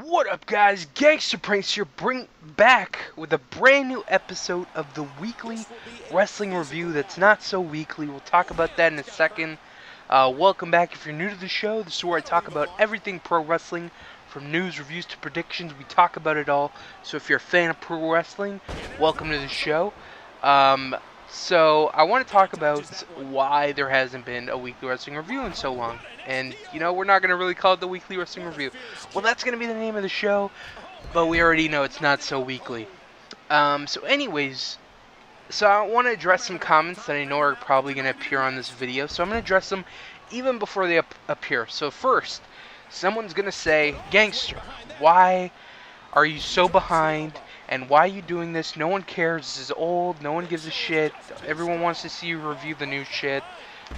What up, guys? GangstaPranksta here, bring back with a brand new episode of the weekly wrestling review that's not so weekly. We'll talk about that in a second. Welcome back. If you're new to the show, this is where I talk about everything pro wrestling, from news, reviews to predictions. We talk about it all. So if you're a fan of pro wrestling, welcome to the show. So I want to talk about why there hasn't been a weekly wrestling review in so long. And, we're not going to really call it the weekly wrestling review. Well, that's going to be the name of the show, but we already know it's not so weekly. So anyways, I want to address some comments that I know are probably going to appear on this video. So I'm going to address them even before they appear. So first, someone's going to say, Gangster, why are you so behind? And why are you doing this? No one cares. This is old. No one gives a shit. Everyone wants to see you review the new shit.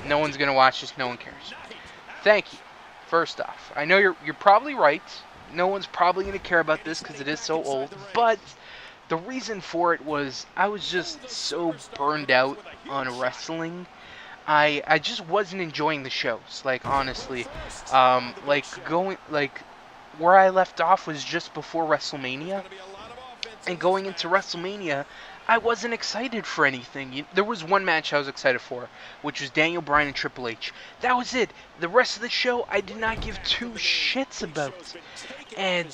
No one's going to watch this. No one cares. Thank you. First off, I know you're probably right. No one's probably going to care about this because it is so old. But the reason for it was I was just so burned out on wrestling. I just wasn't enjoying the shows. Like, honestly. Where I left off was just before WrestleMania. And going into WrestleMania, I wasn't excited for anything. There was one match I was excited for, which was Daniel Bryan and Triple H. That was it. The rest of the show, I did not give two shits about. And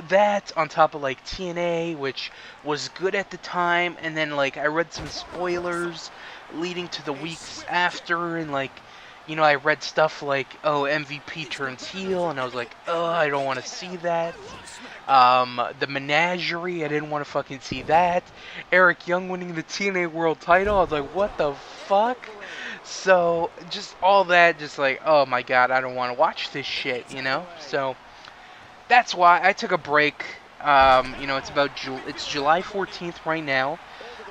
that, on top of TNA, which was good at the time, and then I read some spoilers leading to the weeks after, and I read stuff like, oh, MVP turns heel, and I was like, oh, I don't want to see that. The Menagerie, I didn't want to fucking see that. Eric Young winning the TNA World title, I was like, what the fuck? So, just all that, oh my god, I don't want to watch this shit, So, that's why I took a break. It's July 14th right now.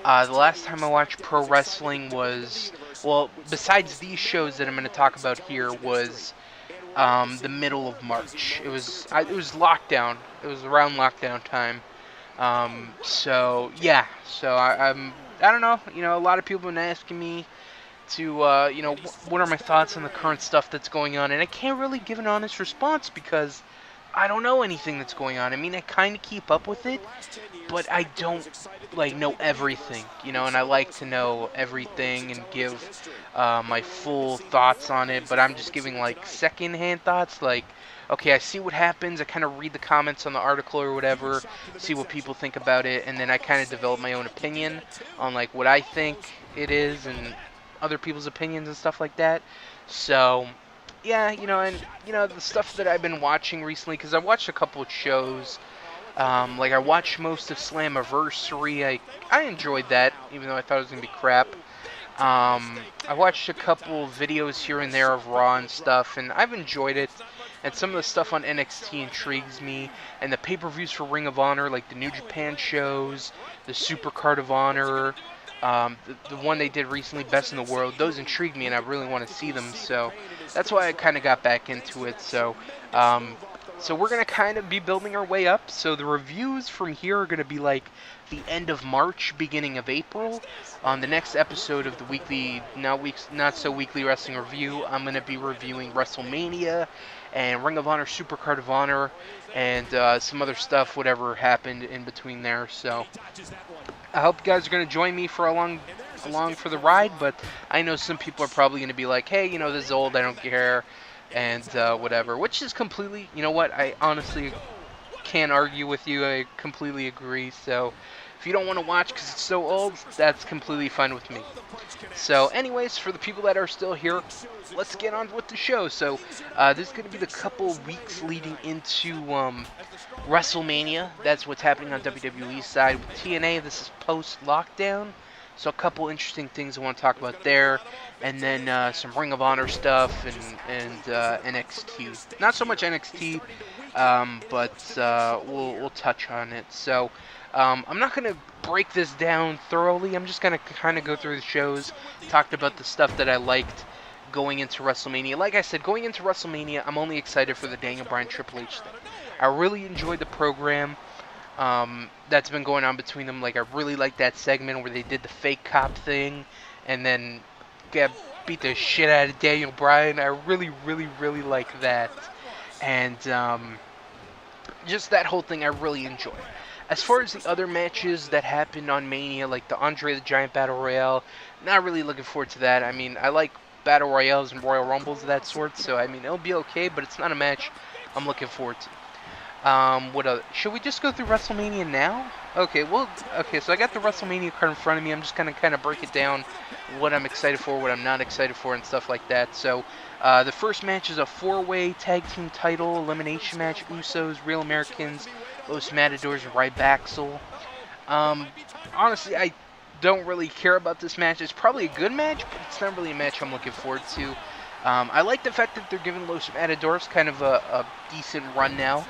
The last time I watched pro wrestling was, well, besides these shows that I'm going to talk about here, was the middle of March. It was lockdown. It was around lockdown time. Yeah. So I don't know. A lot of people have been asking me to, what are my thoughts on the current stuff that's going on, and I can't really give an honest response because I don't know anything that's going on. I mean, I kind of keep up with it, but I don't know everything, and I like to know everything and give my full thoughts on it, but I'm just giving second-hand thoughts, okay, I see what happens, I kind of read the comments on the article or whatever, see what people think about it, and then I kind of develop my own opinion on what I think it is and other people's opinions and stuff like that. So yeah, and the stuff that I've been watching recently, because I watched a couple of shows. I watched most of Slammiversary. I enjoyed that, even though I thought it was gonna be crap. I watched a couple videos here and there of Raw and stuff, and I've enjoyed it. And some of the stuff on NXT intrigues me, and the pay-per-views for Ring of Honor, like the New Japan shows, the Super Card of Honor, the one they did recently, Best in the World, those intrigue me, and I really want to see them. So that's why I kind of got back into it. So we're going to kind of be building our way up. So the reviews from here are going to be the end of March, beginning of April. On the next episode of the weekly, not so weekly wrestling review, I'm going to be reviewing WrestleMania and Ring of Honor, Super Card of Honor, and some other stuff, whatever happened in between there. So I hope you guys are going to join me for along for the ride, but I know some people are probably going to be like, hey, this is old, I don't care, and whatever, which is completely, what, I honestly can't argue with you, I completely agree. So if you don't want to watch because it's so old, that's completely fine with me. So anyways, for the people that are still here, let's get on with the show. So this is going to be the couple weeks leading into WrestleMania. That's what's happening on WWE's side. With TNA, this is post-lockdown. So a couple interesting things I want to talk about there. And then some Ring of Honor stuff and NXT. Not so much NXT, but we'll touch on it. So I'm not going to break this down thoroughly. I'm just going to kind of go through the shows, talked about the stuff that I liked going into WrestleMania. Like I said, going into WrestleMania, I'm only excited for the Daniel Bryan Triple H thing. I really enjoyed the program that's been going on between them. I really liked that segment where they did the fake cop thing and then beat the shit out of Daniel Bryan. I really, really, really like that. And just that whole thing I really enjoy. As far as the other matches that happened on Mania, like the Andre the Giant Battle Royale, not really looking forward to that. I mean, I like Battle Royales and Royal Rumbles of that sort, so I mean, it'll be okay, but it's not a match I'm looking forward to. What other? Should we just go through WrestleMania now? Okay, well, okay, so I got the WrestleMania card in front of me. I'm just gonna kind of break it down, what I'm excited for, what I'm not excited for, and stuff like that. So, the first match is a four-way tag team title elimination match. Usos, Real Americans, Los Matadors, and Rybaxel. Um, honestly, I don't really care about this match. It's probably a good match, but it's not really a match I'm looking forward to. I like the fact that they're giving Los Matadors kind of a decent run now.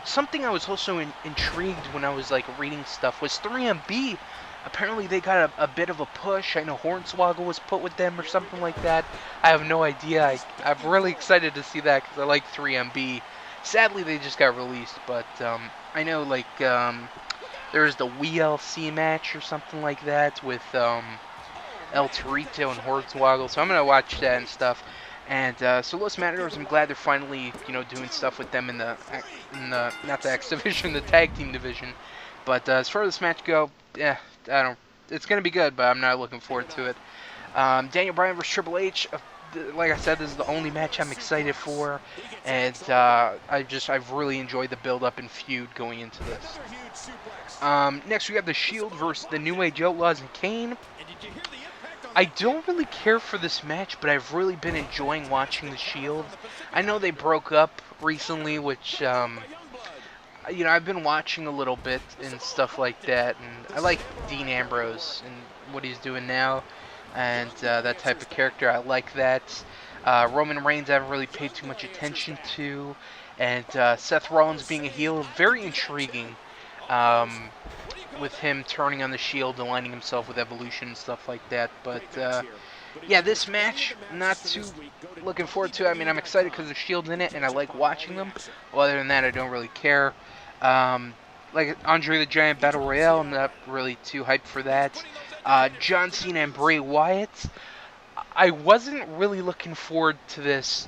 Something I was also intrigued when I was like reading stuff was 3MB. Apparently they got a bit of a push. I know Hornswoggle was put with them or something like that. I have no idea. I'm really excited to see that because I like 3MB. Sadly, they just got released, but I know like there was the WLC match or something like that with El Torito and Hornswoggle, so I'm gonna watch that and stuff. And so Los Matadors, I'm glad they're finally, doing stuff with them in the not the X division, the tag team division. But as far as this match go, yeah, it's gonna be good, but I'm not looking forward to it. Daniel Bryan versus Triple H. Like I said, this is the only match I'm excited for, and I've really enjoyed the build-up and feud going into this. Next we have the Shield versus the New Age Outlaws and Kane. I don't really care for this match, but I've really been enjoying watching the Shield. I know they broke up recently, which, I've been watching a little bit and stuff like that, and I like Dean Ambrose and what he's doing now, and that type of character. I like that. Roman Reigns I haven't really paid too much attention to, and Seth Rollins being a heel, very intriguing. With him turning on the Shield, aligning himself with Evolution and stuff like that. But, yeah, this match, not too looking forward to. I mean, I'm excited because the Shield's in it, and I like watching them. Well, other than that, I don't really care. Like Andre the Giant Battle Royale, I'm not really too hyped for that. John Cena and Bray Wyatt. I wasn't really looking forward to this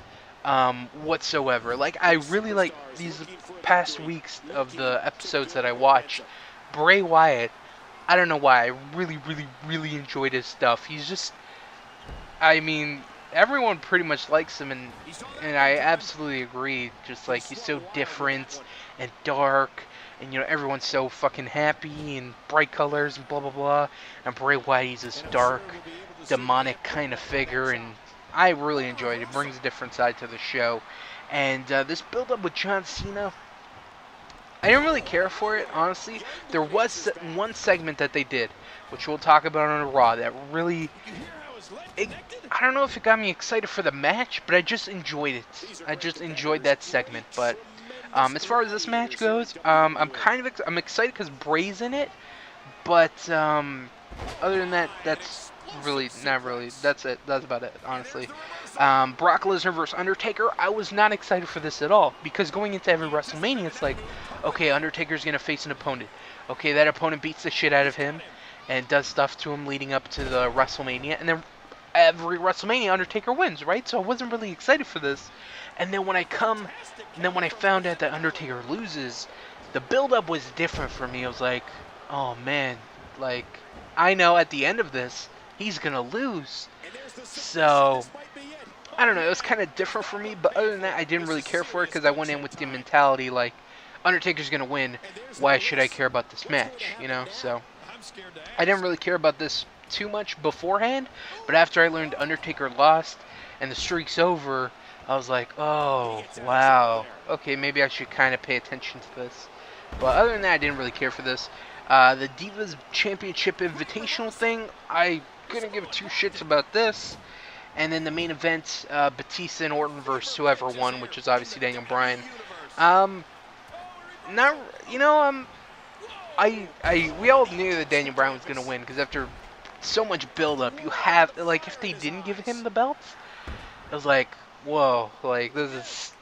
whatsoever. Like, I really like these past weeks of the episodes that I watched. Bray Wyatt, I don't know why, I really, really, really enjoyed his stuff. He's just, I mean, everyone pretty much likes him, and I absolutely agree. Just like, he's so different and dark, and everyone's so fucking happy and bright colors and blah blah blah. And Bray Wyatt, he's this dark, demonic kind of figure, and I really enjoyed it. It brings a different side to the show. And this build up with John Cena, I didn't really care for it, honestly. There was one segment that they did, which we'll talk about on Raw, that really, I don't know if it got me excited for the match, but I just enjoyed it. I just enjoyed that segment. But as far as this match goes, I'm excited because Bray's in it, but other than that, that's really not really. That's it. That's about it, honestly. Brock Lesnar versus Undertaker. I was not excited for this at all because going into every WrestleMania, it's like, okay, Undertaker's gonna face an opponent. Okay, that opponent beats the shit out of him and does stuff to him leading up to the WrestleMania, and then every WrestleMania Undertaker wins, right? So I wasn't really excited for this. And then when I found out that Undertaker loses, the build-up was different for me. I was like, oh man, like I know at the end of this he's gonna lose. So I don't know, it was kind of different for me, but other than that, I didn't really care for it because I went in with the mentality like, Undertaker's gonna win, why should I care about this match, So I didn't really care about this too much beforehand, but after I learned Undertaker lost and the streak's over, I was like, oh, wow, okay, maybe I should kind of pay attention to this. But other than that, I didn't really care for this. The Divas Championship Invitational thing, I couldn't give two shits about this. And then the main event, Batista and Orton versus whoever won, which is obviously Daniel Bryan. We all knew that Daniel Bryan was gonna win because after so much build-up, you have like if they didn't give him the belts, it was like, whoa, like this is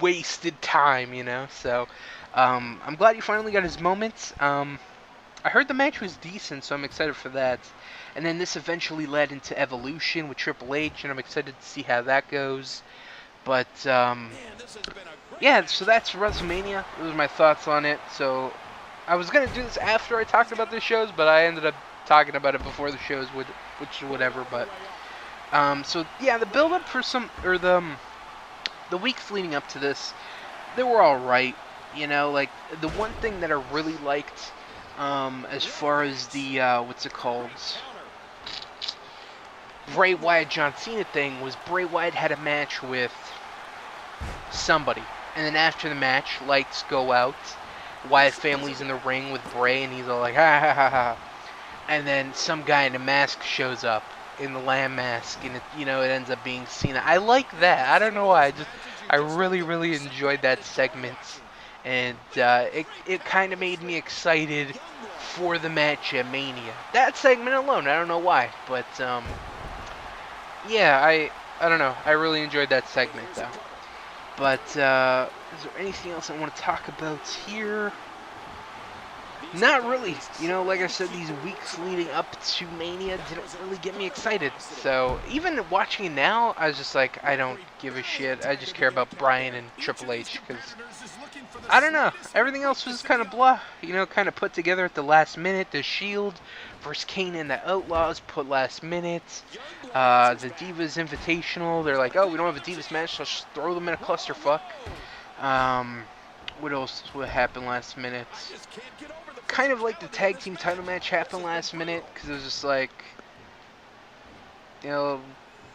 wasted time, So I'm glad he finally got his moments. I heard the match was decent, so I'm excited for that. And then this eventually led into Evolution with Triple H, and I'm excited to see how that goes. But, yeah, so that's WrestleMania. Those are my thoughts on it. So, I was going to do this after I talked about the shows, but I ended up talking about it before the shows, which is whatever. But, so, yeah, the build-up for the weeks leading up to this, they were alright. You know, like, the one thing that I really liked, as far as the, what's it called? Bray Wyatt John Cena thing was Bray Wyatt had a match with somebody. And then after the match, lights go out. Wyatt family's in the ring with Bray, and he's all like, ha ha ha ha. And then some guy in a mask shows up, in the lamb mask, and it ends up being Cena. I like that. I don't know why. I really, really enjoyed that segment. And it kind of made me excited for the match at Mania. That segment alone, I don't know why. But, yeah, I don't know. I really enjoyed that segment, though. But, is there anything else I want to talk about here? Not really. You know, like I said, these weeks leading up to Mania didn't really get me excited. So, even watching it now, I was just like, I don't give a shit. I just care about Bryan and Triple H, because, I don't know. Everything else was kind of blah. You know, kind of put together at the last minute. The Shield versus Kane and the Outlaws put last minute. The Divas Invitational, they're like, oh, we don't have a Divas match, so let's just throw them in a clusterfuck. What else would happen last minute? Kind of like the tag team title match happened last minute, because it was just like, you know,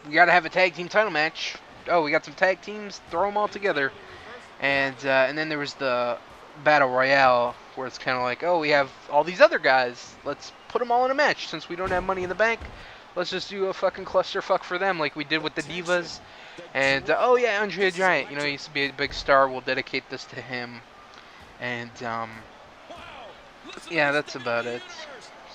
we gotta have a tag team title match. Oh, we got some tag teams, throw them all together. And then there was the Battle Royale, where it's kind of like, oh, we have all these other guys, let's put them all in a match. Since we don't have Money in the Bank, let's just do a fucking clusterfuck for them, like we did with the Divas. And, oh yeah, Andre the Giant, you know, he used to be a big star, we'll dedicate this to him. And, yeah, that's about it.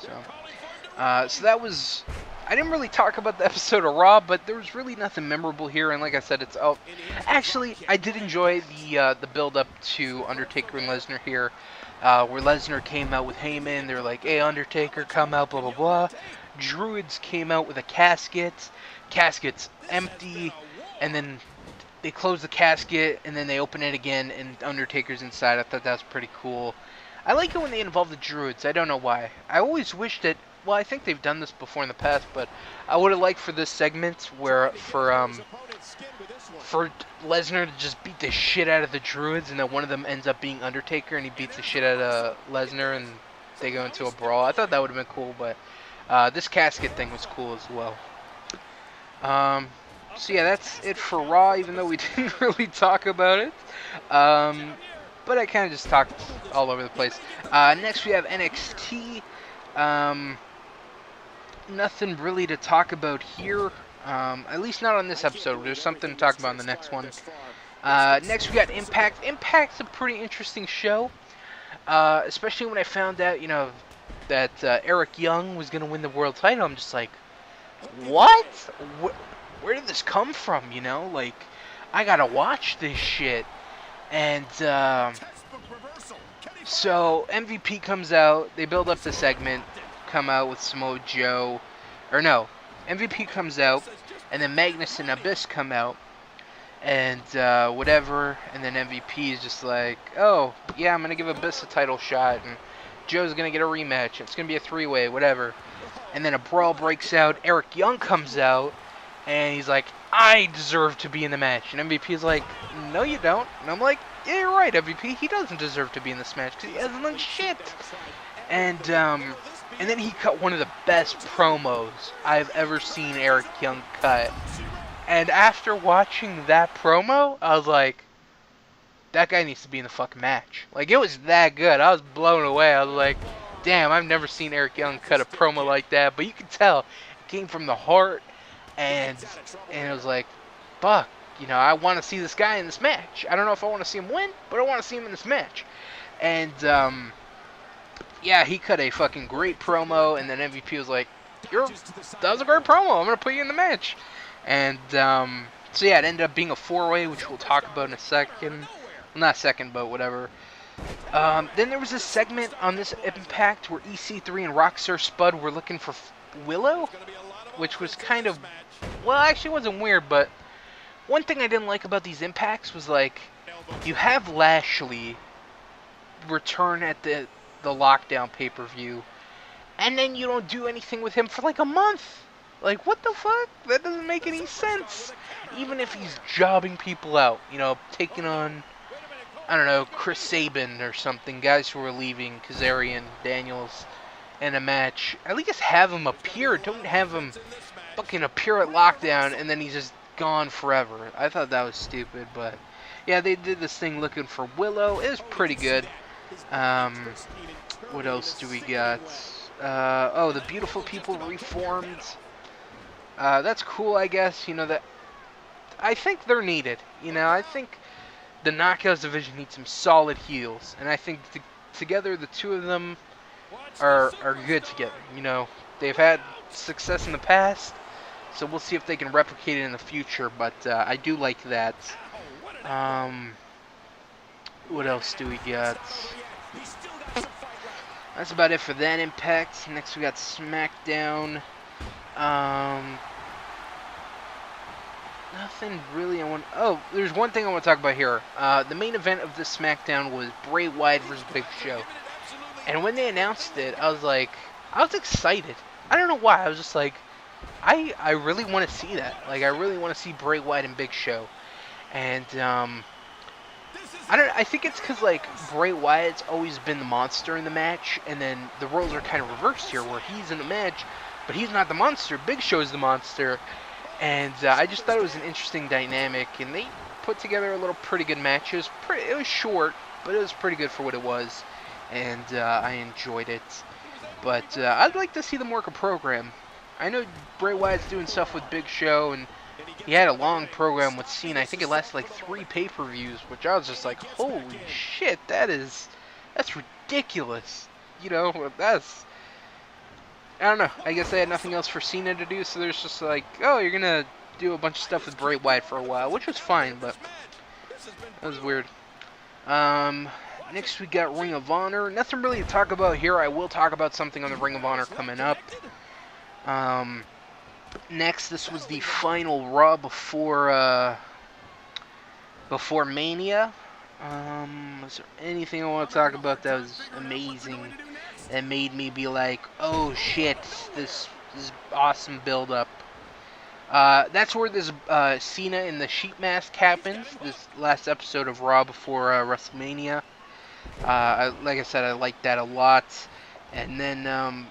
So that was... I didn't really talk about the episode of Raw, but there was really nothing memorable here, and like I said, it's... Oh, actually, I did enjoy the build-up to Undertaker and Lesnar here, where Lesnar came out with Heyman. They're like, hey, Undertaker, come out, blah, blah, blah. Druids came out with a casket. Casket's empty, and then they close the casket, and then they open it again, and Undertaker's inside. I thought that was pretty cool. I like it when they involve the Druids. I don't know why. I always wish that... Well, I think they've done this before in the past, but I would have liked for this segment where for Lesnar to just beat the shit out of the Druids, and then one of them ends up being Undertaker, and he beats the shit out of Lesnar, and they go into a brawl. I thought that would have been cool, but this casket thing was cool as well. So yeah, that's it for Raw, even though we didn't really talk about it. But I kind of just talked all over the place. Next we have NXT. Nothing really to talk about here. At least not on this episode. There's something to talk about in the next one. Next we got Impact. Impact's a pretty interesting show. Especially when I found out, you know, that Eric Young was going to win the world title. I'm just like, what? Where did this come from, you know? Like, I gotta watch this shit. And, so, MVP comes out, they build up the segment, come out with Samoa Joe, or no, MVP comes out, and then Magnus and Abyss come out, and, whatever, and then MVP is just like, oh, yeah, I'm gonna give Abyss a title shot, and Joe's gonna get a rematch, it's gonna be a three-way, whatever. And then a brawl breaks out, Eric Young comes out, and he's like, I deserve to be in the match. And MVP's like, no you don't. And I'm like, yeah, you're right, MVP. He doesn't deserve to be in this match because he hasn't done shit. And then he cut one of the best promos I've ever seen Eric Young cut. And after watching that promo, I was like, that guy needs to be in the fucking match. Like, it was that good. I was blown away. I was like, damn, I've never seen Eric Young cut a promo like that. But you could tell it came from the heart. And it was like, fuck, you know, I want to see this guy in this match. I don't know if I want to see him win, but I want to see him in this match. And, yeah, he cut a fucking great promo, and then MVP was like, that was a great promo, I'm going to put you in the match. And, so yeah, it ended up being a four-way, which we'll talk about in a second. Well, not a second, but whatever. Then there was a segment on this Impact where EC3 and Rockstar Spud were looking for Willow, which was kind of... Well, actually it wasn't weird, but One thing I didn't like about these impacts was, like, you have Lashley return at the Lockdown pay-per-view, and then you don't do anything with him for like a month. Like, what the fuck? That doesn't make any sense. Even if he's jobbing people out, you know, taking on, I don't know, Chris Sabin or something, guys who are leaving, Kazarian, Daniels, in a match, at least have him appear. Don't have him fucking appear at Lockdown and then he's just gone forever. I thought that was stupid, but yeah, they did this thing looking for Willow. It was pretty good. What else do we got? Oh, the Beautiful People reformed. That's cool, I guess. You know, that I think they're needed. You know, I think the Knockouts division needs some solid heels, and I think together the two of them are good together. You know, they've had success in the past, so we'll see if they can replicate it in the future. But I do like that. What else do we got? That's about it for that Impact. Next we got Smackdown. Nothing really I want... Oh, there's one thing I want to talk about here. The main event of this Smackdown was Bray Wyatt versus Big Show. And when they announced it, I was excited. I don't know why. I was just like, I really want to see that. Like, I really want to see Bray Wyatt and Big Show. And, I think it's because, like, Bray Wyatt's always been the monster in the match, and then the roles are kind of reversed here, where he's in the match, but he's not the monster. Big Show's the monster. And I just thought it was an interesting dynamic, and they put together a little pretty good match. It was short, but it was pretty good for what it was, and I enjoyed it. But I'd like to see them work a program. I know Bray Wyatt's doing stuff with Big Show, and he had a long program with Cena. I think it lasted like 3 pay-per-views, which I was just like, holy shit, that's ridiculous. You know, I don't know. I guess they had nothing else for Cena to do, so there's just like, oh, you're gonna do a bunch of stuff with Bray Wyatt for a while, which was fine, but that was weird. Next we got Ring of Honor. Nothing really to talk about here. I will talk about something on the Ring of Honor coming up. Next, this was the final Raw before Mania. Was there anything I want to talk about that was amazing? That made me be like, oh shit, this awesome build-up. That's where this Cena in the sheep mask happens, this last episode of Raw before WrestleMania. Like I said, I liked that a lot. And then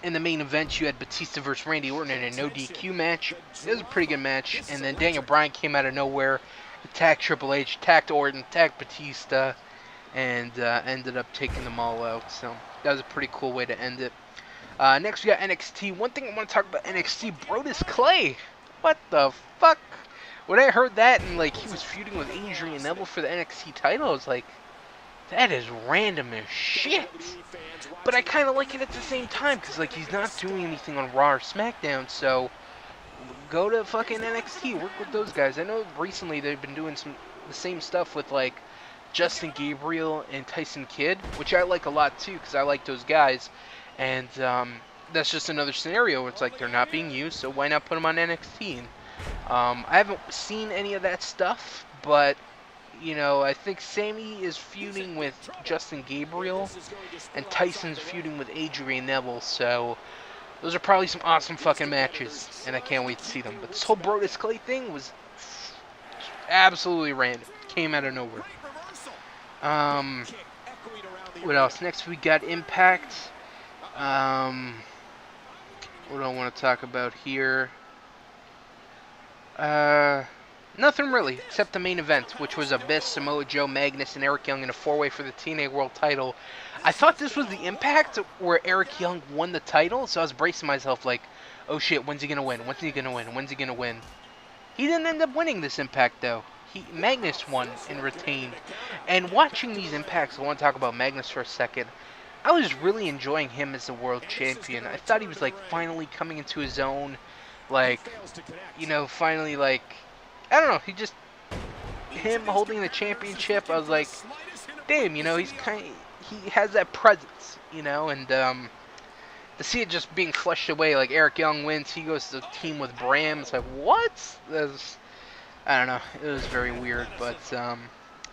in the main event, you had Batista versus Randy Orton in a no DQ match. It was a pretty good match. And then Daniel Bryan came out of nowhere, attacked Triple H, attacked Orton, attacked Batista, and ended up taking them all out. So that was a pretty cool way to end it. Next, we got NXT. One thing I want to talk about NXT, Brodus Clay. What the fuck? When I heard that and, like, he was feuding with Adrian Neville for the NXT title, I was like, that is random as shit. But I kind of like it at the same time, because, like, he's not doing anything on Raw or SmackDown, so go to fucking NXT, work with those guys. I know recently they've been doing the same stuff with, like, Justin Gabriel and Tyson Kidd, which I like a lot too, because I like those guys. And that's just another scenario where it's like they're not being used, so why not put them on NXT? And, I haven't seen any of that stuff, but you know, I think Sammy is feuding with Justin Gabriel, and Tyson's feuding with Adrian Neville, so those are probably some awesome fucking matches, and I can't wait to see them. But this whole Brodus Clay thing was absolutely random. Came out of nowhere. What else? Next we got Impact. What do I want to talk about here? Nothing really, except the main event, which was Abyss, Samoa Joe, Magnus, and Eric Young in a 4-way for the TNA World title. I thought this was the Impact where Eric Young won the title, so I was bracing myself like, oh shit, when's he gonna win? When's he gonna win? When's he gonna win? He didn't end up winning this Impact, though. Magnus won and retained. And watching these Impacts, I want to talk about Magnus for a second. I was really enjoying him as the world champion. I thought he was, like, finally coming into his own. Like, you know, finally, like, I don't know, him holding the championship, I was like, damn, you know, he has that presence, you know, and to see it just being flushed away, like Eric Young wins, he goes to the team with Bram, it's like, what? I don't know. It was very weird, but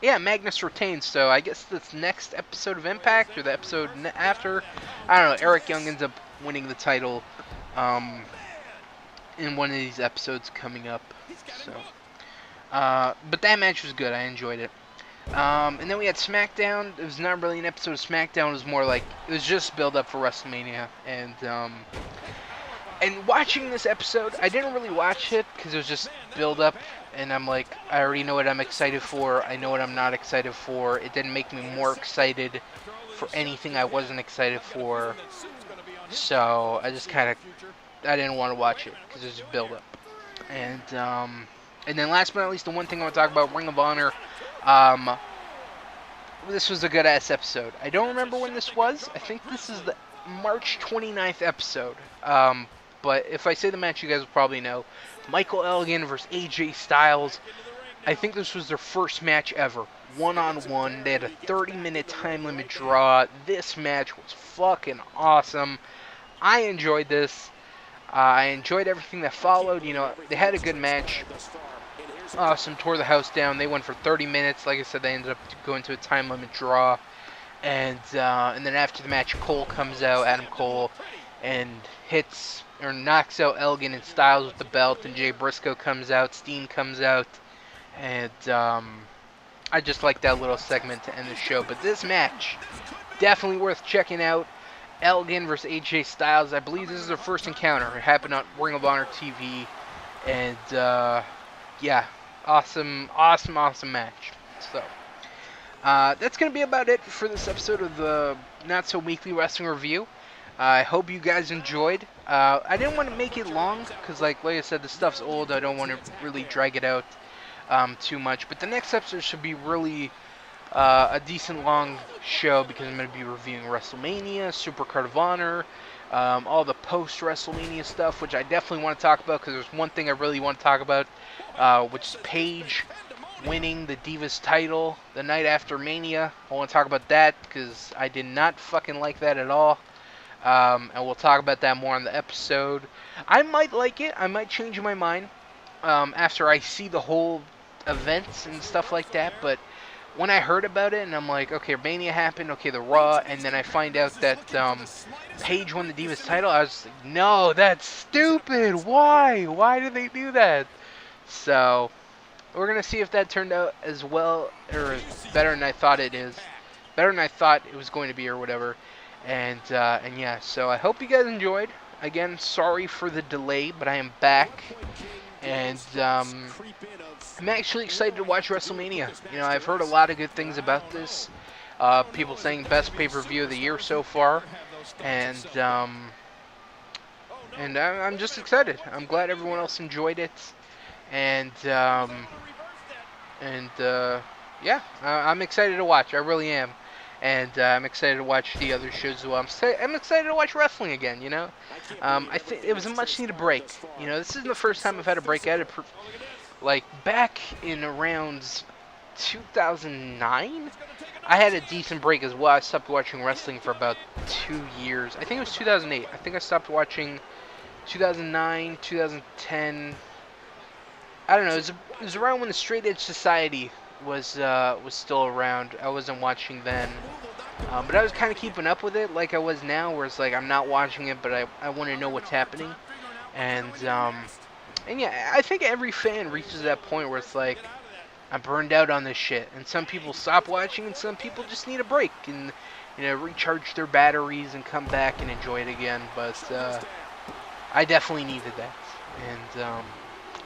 yeah, Magnus retains. So I guess this next episode of Impact or the episode after, I don't know. Eric Young ends up winning the title in one of these episodes coming up. So, but that match was good. I enjoyed it. And then we had SmackDown. It was not really an episode of SmackDown. It was more like it was just build up for WrestleMania. And watching this episode, I didn't really watch it because it was just build up. And I'm like, I already know what I'm excited for. I know what I'm not excited for. It didn't make me more excited for anything I wasn't excited for. So I just kind of, I didn't want to watch it because it was just build up. And then last but not least, the one thing I want to talk about, Ring of Honor. This was a good ass episode. I don't remember when this was. I think this is the March 29th episode. But if I say the match, you guys will probably know. Michael Elgin versus AJ Styles. I think this was their first match ever. One-on-one. They had a 30-minute time limit draw. This match was fucking awesome. I enjoyed this. I enjoyed everything that followed. You know, they had a good match. Awesome. Tore the house down. They went for 30 minutes. Like I said, they ended up going to a time limit draw. And then after the match, Cole comes out, Adam Cole, and hits or knocks out Elgin and Styles with the belt. And Jay Briscoe comes out. Steen comes out. And I just like that little segment to end the show. But this match, definitely worth checking out. Elgin versus AJ Styles. I believe this is their first encounter. It happened on Ring of Honor TV. And yeah, awesome match. So that's going to be about it for this episode of the Not So Weekly Wrestling Review. I hope you guys enjoyed. I didn't want to make it long because, like I said, the stuff's old. I don't want to really drag it out too much. But the next episode should be really a decent long show because I'm going to be reviewing WrestleMania, Supercard of Honor, all the post-WrestleMania stuff, which I definitely want to talk about because there's one thing I really want to talk about, which is Paige winning the Divas title the night after Mania. I want to talk about that because I did not fucking like that at all. And we'll talk about that more on the episode. I might like it. I might change my mind after I see the whole events and stuff like that. But when I heard about it and I'm like, okay, Mania happened, okay, the Raw, and then I find out that Paige won the Divas title, I was like, no, that's stupid. Why? Why did they do that? So we're going to see if that turned out as well or better than I thought it is. Better than I thought it was going to be or whatever. And yeah, so I hope you guys enjoyed. Again, sorry for the delay, but I am back. And I'm actually excited to watch WrestleMania. You know, I've heard a lot of good things about this. People saying best pay-per-view of the year so far. And I'm just excited. I'm glad everyone else enjoyed it. And yeah, I'm excited to watch. I really am. And I'm excited to watch the other shows as well. I'm excited to watch wrestling again, you know. I think it was a much-needed break. You know, this isn't the first time I've had a break. I had like, back in around 2009, I had a decent break as well. I stopped watching wrestling for about 2 years. I think it was 2008. I think I stopped watching 2009, 2010. I don't know. It was around when the Straight Edge Society was still around. I wasn't watching then, but I was kind of keeping up with it like I was now, where it's like I'm not watching it, but I want to know what's happening. And yeah, I think every fan reaches that point where it's like, I'm burned out on this shit. And some people stop watching, and some people just need a break and, you know, recharge their batteries and come back and enjoy it again. But I definitely needed that, and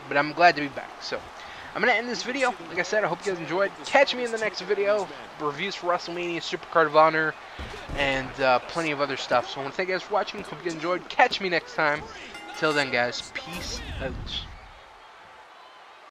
but I'm glad to be back. So I'm going to end this video. Like I said, I hope you guys enjoyed. Catch me in the next video. Reviews for WrestleMania, Supercard of Honor, and plenty of other stuff. So I want to thank you guys for watching. Hope you guys enjoyed. Catch me next time. Till then, guys, peace out.